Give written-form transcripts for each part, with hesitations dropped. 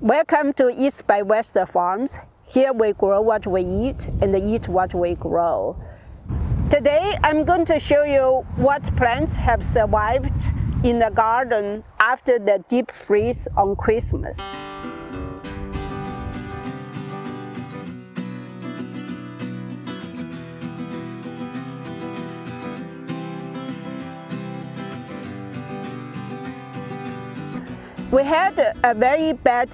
Welcome to East by West Farms. Here we grow what we eat and eat what we grow. Today I'm going to show you what plants have survived in the garden after the deep freeze on Christmas. We had a very bad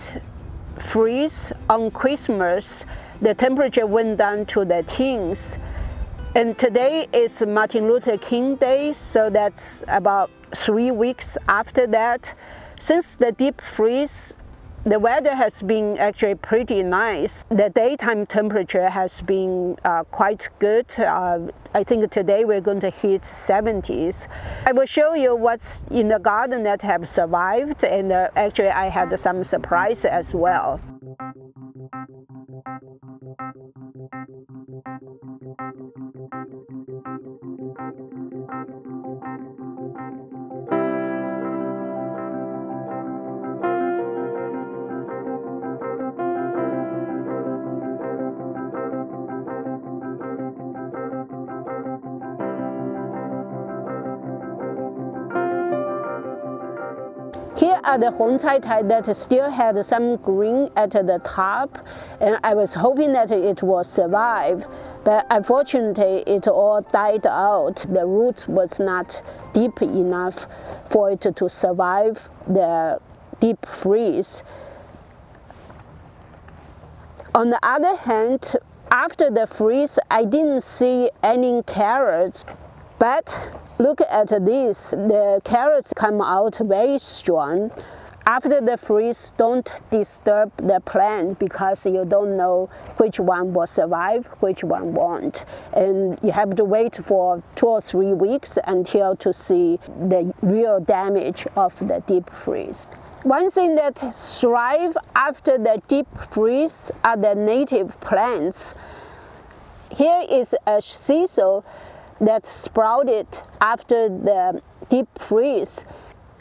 freeze on Christmas. The temperature went down to the teens. And today is Martin Luther King Day, so that's about 3 weeks after that. Since the deep freeze, the weather has been actually pretty nice. The daytime temperature has been quite good. I think today we're going to hit 70s. I will show you what's in the garden that have survived, and actually I had some surprise as well. Here are the Hongcai that still had some green at the top, and I was hoping that it will survive, but unfortunately it all died out. The root was not deep enough for it to survive the deep freeze. On the other hand, after the freeze, I didn't see any carrots, but look at this, the carrots come out very strong. After the freeze, don't disturb the plant because you don't know which one will survive, which one won't. And you have to wait for 2 or 3 weeks until to see the real damage of the deep freeze. One thing that thrives after the deep freeze are the native plants. Here is a thistle that sprouted after the deep freeze.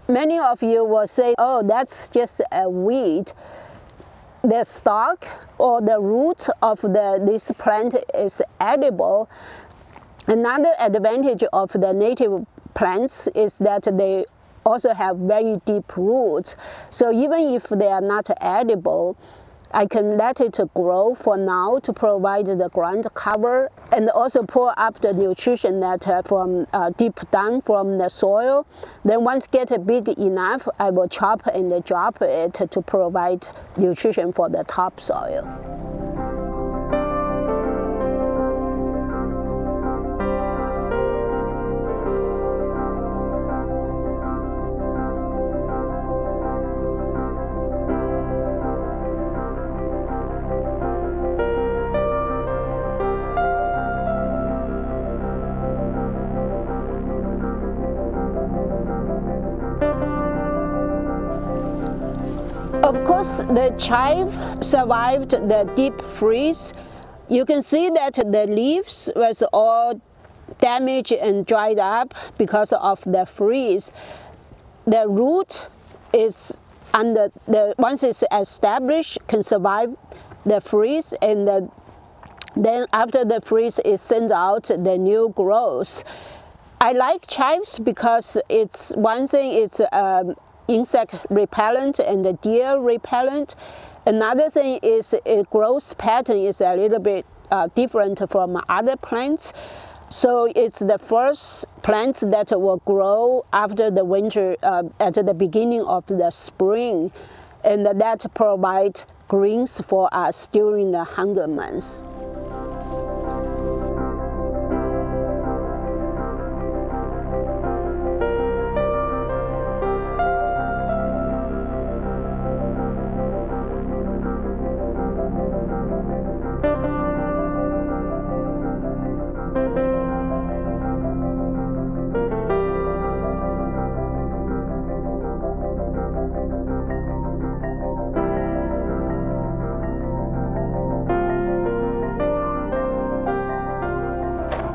Many of you will say, oh, that's just a weed. The stalk or the root of this plant is edible. Another advantage of the native plants is that they also have very deep roots. So even if they are not edible, I can let it grow for now to provide the ground cover and also pull up the nutrition that from deep down from the soil. Then once it gets big enough, I will chop and drop it to provide nutrition for the topsoil. Of course, the chive survived the deep freeze. You can see that the leaves was all damaged and dried up because of the freeze. The root is under once it's established, can survive the freeze, and then after the freeze, it sends out the new growth. I like chives because it's one thing. It's insect repellent and the deer repellent. Another thing is its growth pattern is a little bit different from other plants. So it's the first plants that will grow after the winter, at the beginning of the spring, and that provides greens for us during the hunger months.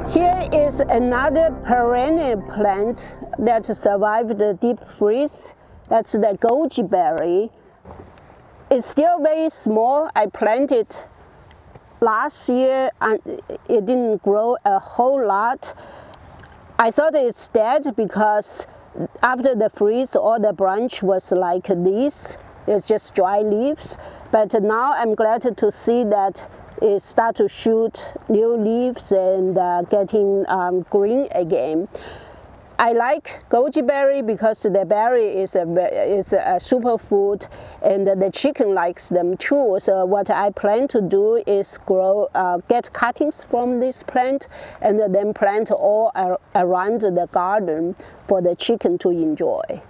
Here is another perennial plant that survived the deep freeze. That's the goji berry. It's still very small. I planted last year and it didn't grow a whole lot. I thought it's dead because after the freeze, all the branch was like this. It's just dry leaves. But now I'm glad to see that it start to shoot new leaves and getting green again. I like goji berry because the berry is a superfood, and the chicken likes them too. So what I plan to do is get cuttings from this plant and then plant all around the garden for the chicken to enjoy.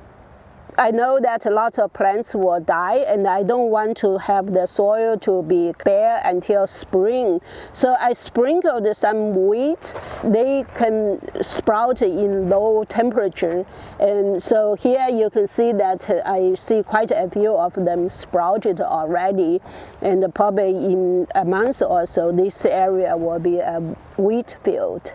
I know that lots of plants will die, and I don't want to have the soil to be bare until spring. So I sprinkled some wheat. They can sprout in low temperature. And so here you can see that I see quite a few of them sprouted already. And probably in a month or so, this area will be a wheat field.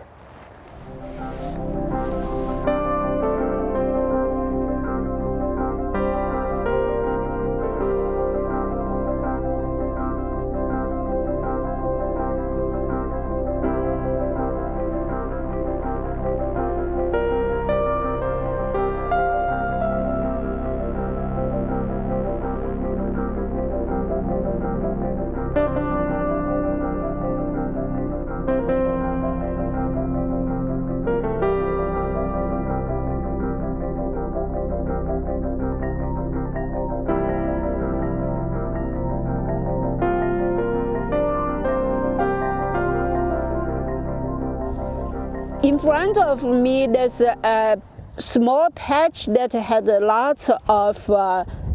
In front of me, there's a small patch that had lots of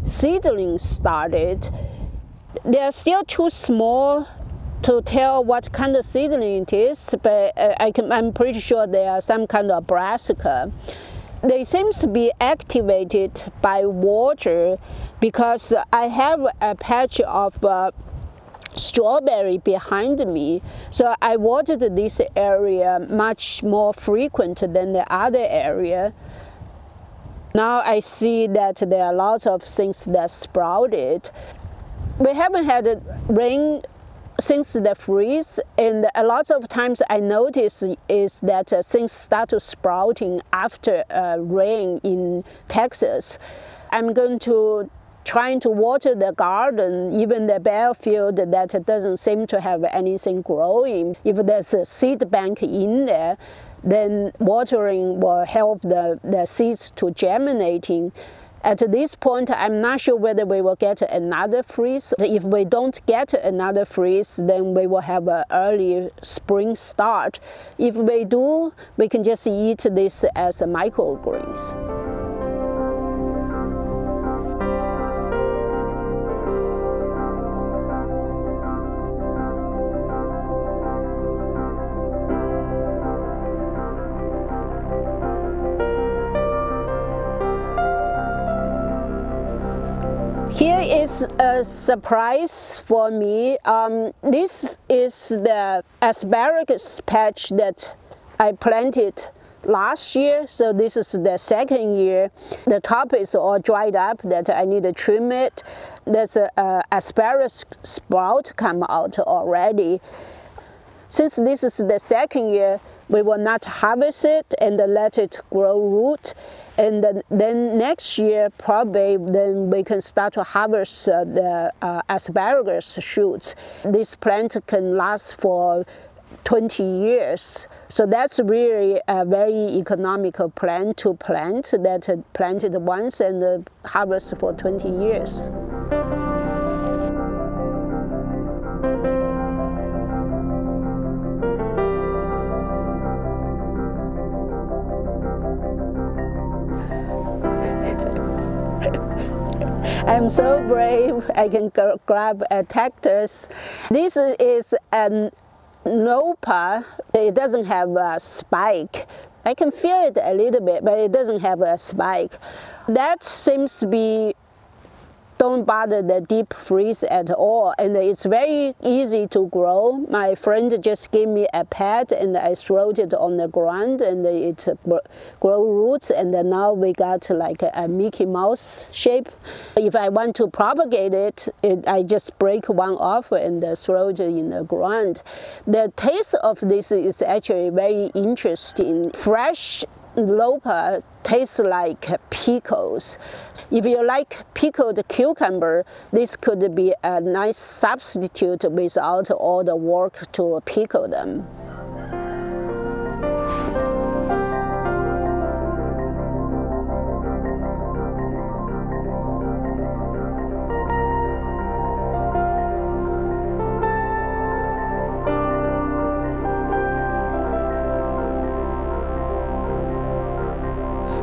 seedlings started. They are still too small to tell what kind of seedling it is, but I'm pretty sure they are some kind of brassica. They seem to be activated by water because I have a patch of strawberry behind me, so I watered this area much more frequent than the other area. Now I see that there are lots of things that sprouted. We haven't had rain since the freeze, and a lot of times I notice is that things start sprouting after rain in Texas. I'm going to trying to water the garden, even the bare field that doesn't seem to have anything growing. If there's a seed bank in there, then watering will help the seeds to germinating. At this point, I'm not sure whether we will get another freeze. If we don't get another freeze, then we will have an early spring start. If we do, we can just eat this as microgreens. Here is a surprise for me. This is the asparagus patch that I planted last year, so this is the second year. The top is all dried up that I need to trim it. There's an asparagus sprout come out already. Since this is the second year, we will not harvest it and let it grow root. And then next year, probably then we can start to harvest the asparagus shoots. This plant can last for 20 years. So that's really a very economical plant to plant, that planted once and harvest for 20 years. I'm so brave, I can grab a cactus. This is a Nopal. It doesn't have a spike. I can feel it a little bit, but it doesn't have a spike. That seems to be don't bother the deep freeze at all, and it's very easy to grow. My friend just gave me a pad and I throw it on the ground and it grow roots, and then now we got like a Mickey Mouse shape. If I want to propagate it, I just break one off and throw it in the ground. The taste of this is actually very interesting. Fresh Nopal tastes like pickles. If you like pickled cucumber, this could be a nice substitute without all the work to pickle them.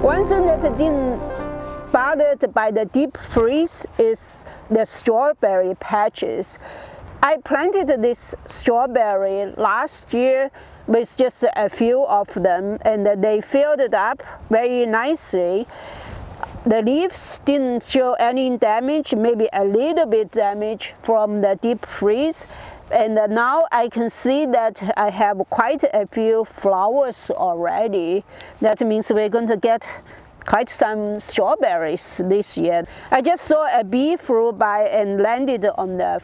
One thing that didn't bothered by the deep freeze is the strawberry patches. I planted this strawberry last year with just a few of them, and they filled it up very nicely. The leaves didn't show any damage, maybe a little bit damage from the deep freeze. And now I can see that I have quite a few flowers already. That means we're going to get quite some strawberries this year. I just saw a bee flew by and landed on the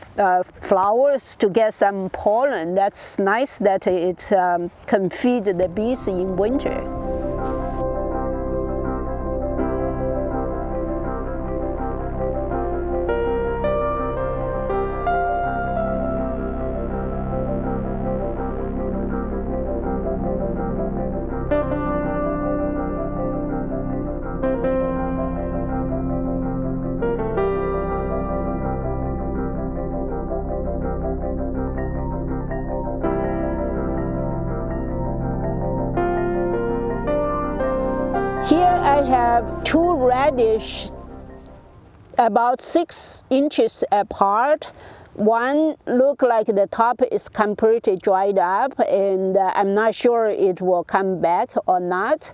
flowers to get some pollen. That's nice that it can feed the bees in winter. Here I have two radish about 6 inches apart. One look like the top is completely dried up, and I'm not sure it will come back or not.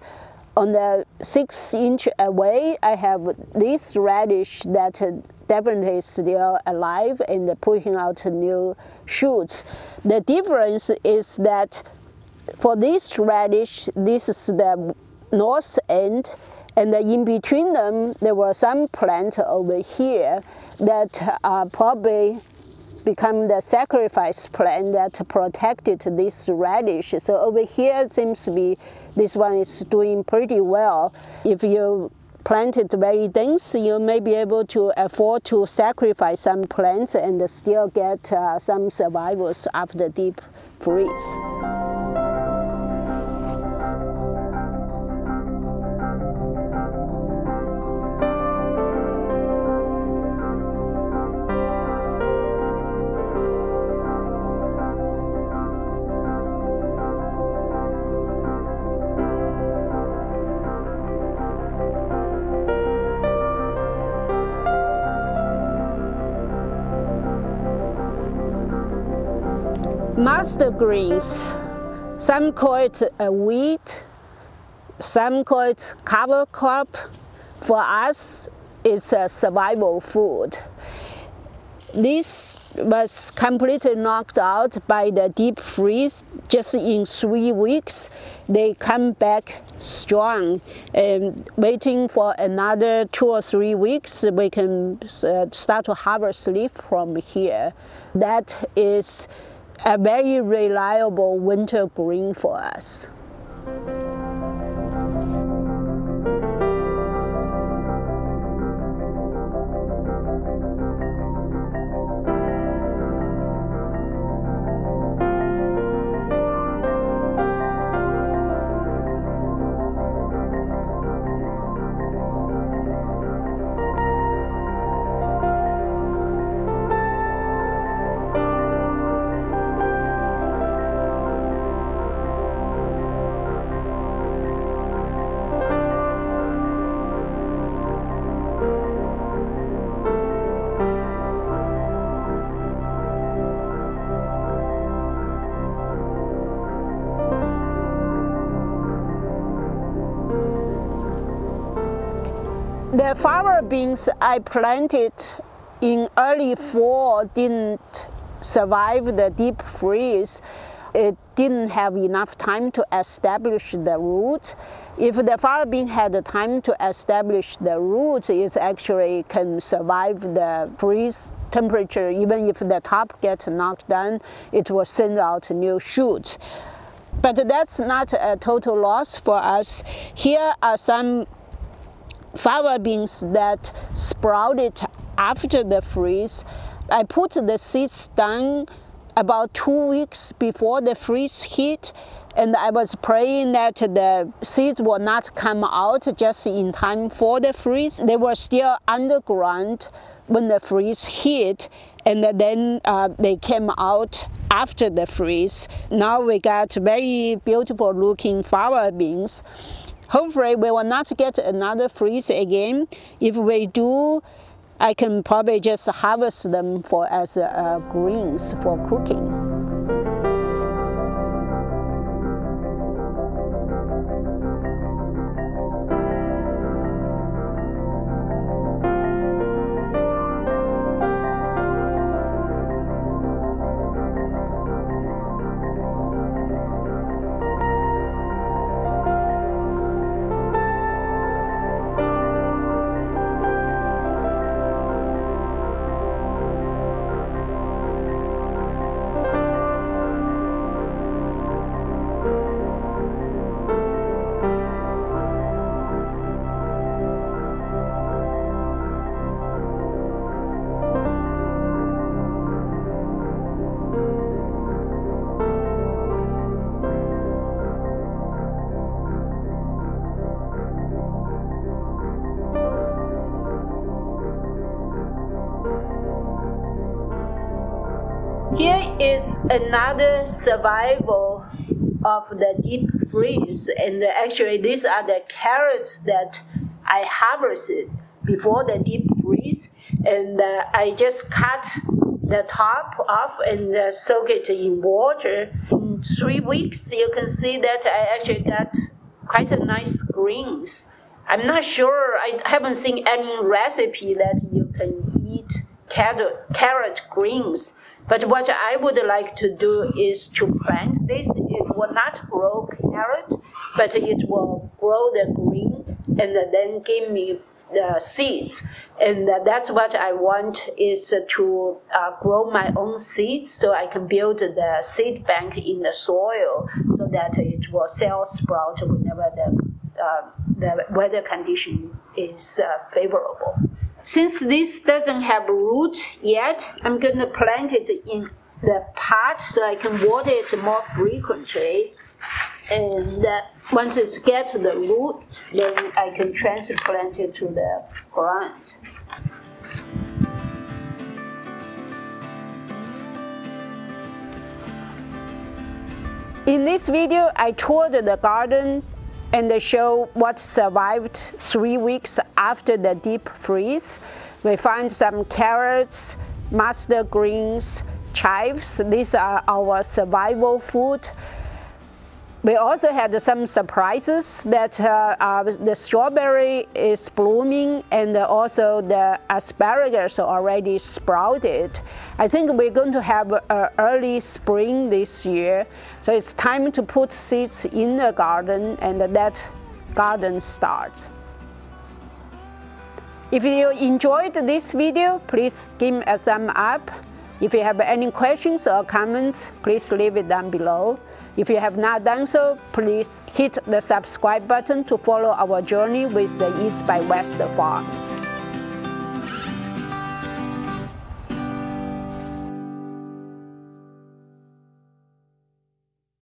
On the 6 inch away, I have this radish that definitely still alive and pushing out new shoots. The difference is that for this radish, this is the north end, and in between them there were some plants over here that probably become the sacrifice plant that protected this radish. So over here it seems to be this one is doing pretty well. If you plant it very dense, you may be able to afford to sacrifice some plants and still get some survivals after deep freeze. Mustard greens, some call it a wheat, some call it cover crop. For us, it's a survival food. This was completely knocked out by the deep freeze. Just in 3 weeks, they come back strong. And waiting for another 2 or 3 weeks, we can start to harvest leaf from here. That is a very reliable winter green for us. The fava beans I planted in early fall didn't survive the deep freeze. It didn't have enough time to establish the root. If the fava bean had the time to establish the root, it actually can survive the freeze temperature. Even if the top gets knocked down, it will send out new shoots. But that's not a total loss for us. Here are some fava beans that sprouted after the freeze. I put the seeds down about 2 weeks before the freeze hit, and I was praying that the seeds will not come out just in time for the freeze. They were still underground when the freeze hit, and then they came out after the freeze. Now we got very beautiful looking fava beans. Hopefully we will not get another freeze again. If we do, I can probably just harvest them as greens for cooking. Here is another survival of the deep freeze, and actually these are the carrots that I harvested before the deep freeze, and I just cut the top off and soak it in water. In 3 weeks you can see that I actually got quite a nice greens. I'm not sure, I haven't seen any recipe that you can eat carrot greens. But what I would like to do is to plant this. It will not grow carrot, but it will grow the green and then give me the seeds. And that's what I want, is to grow my own seeds so I can build the seed bank in the soil so that it will self-sprout whenever the weather condition is favorable. Since this doesn't have root yet, I'm going to plant it in the pot so I can water it more frequently. And once it gets the root, then I can transplant it to the ground. In this video, I toured the garden and show what survived 3 weeks after the deep freeze. We found some carrots, mustard greens, chives. These are our survival food. We also had some surprises that the strawberry is blooming, and also the asparagus already sprouted. I think we're going to have an early spring this year, so it's time to put seeds in the garden, and that garden starts. If you enjoyed this video, please give me a thumb up. If you have any questions or comments, please leave it down below. If you have not done so, please hit the subscribe button to follow our journey with the East by West Farms.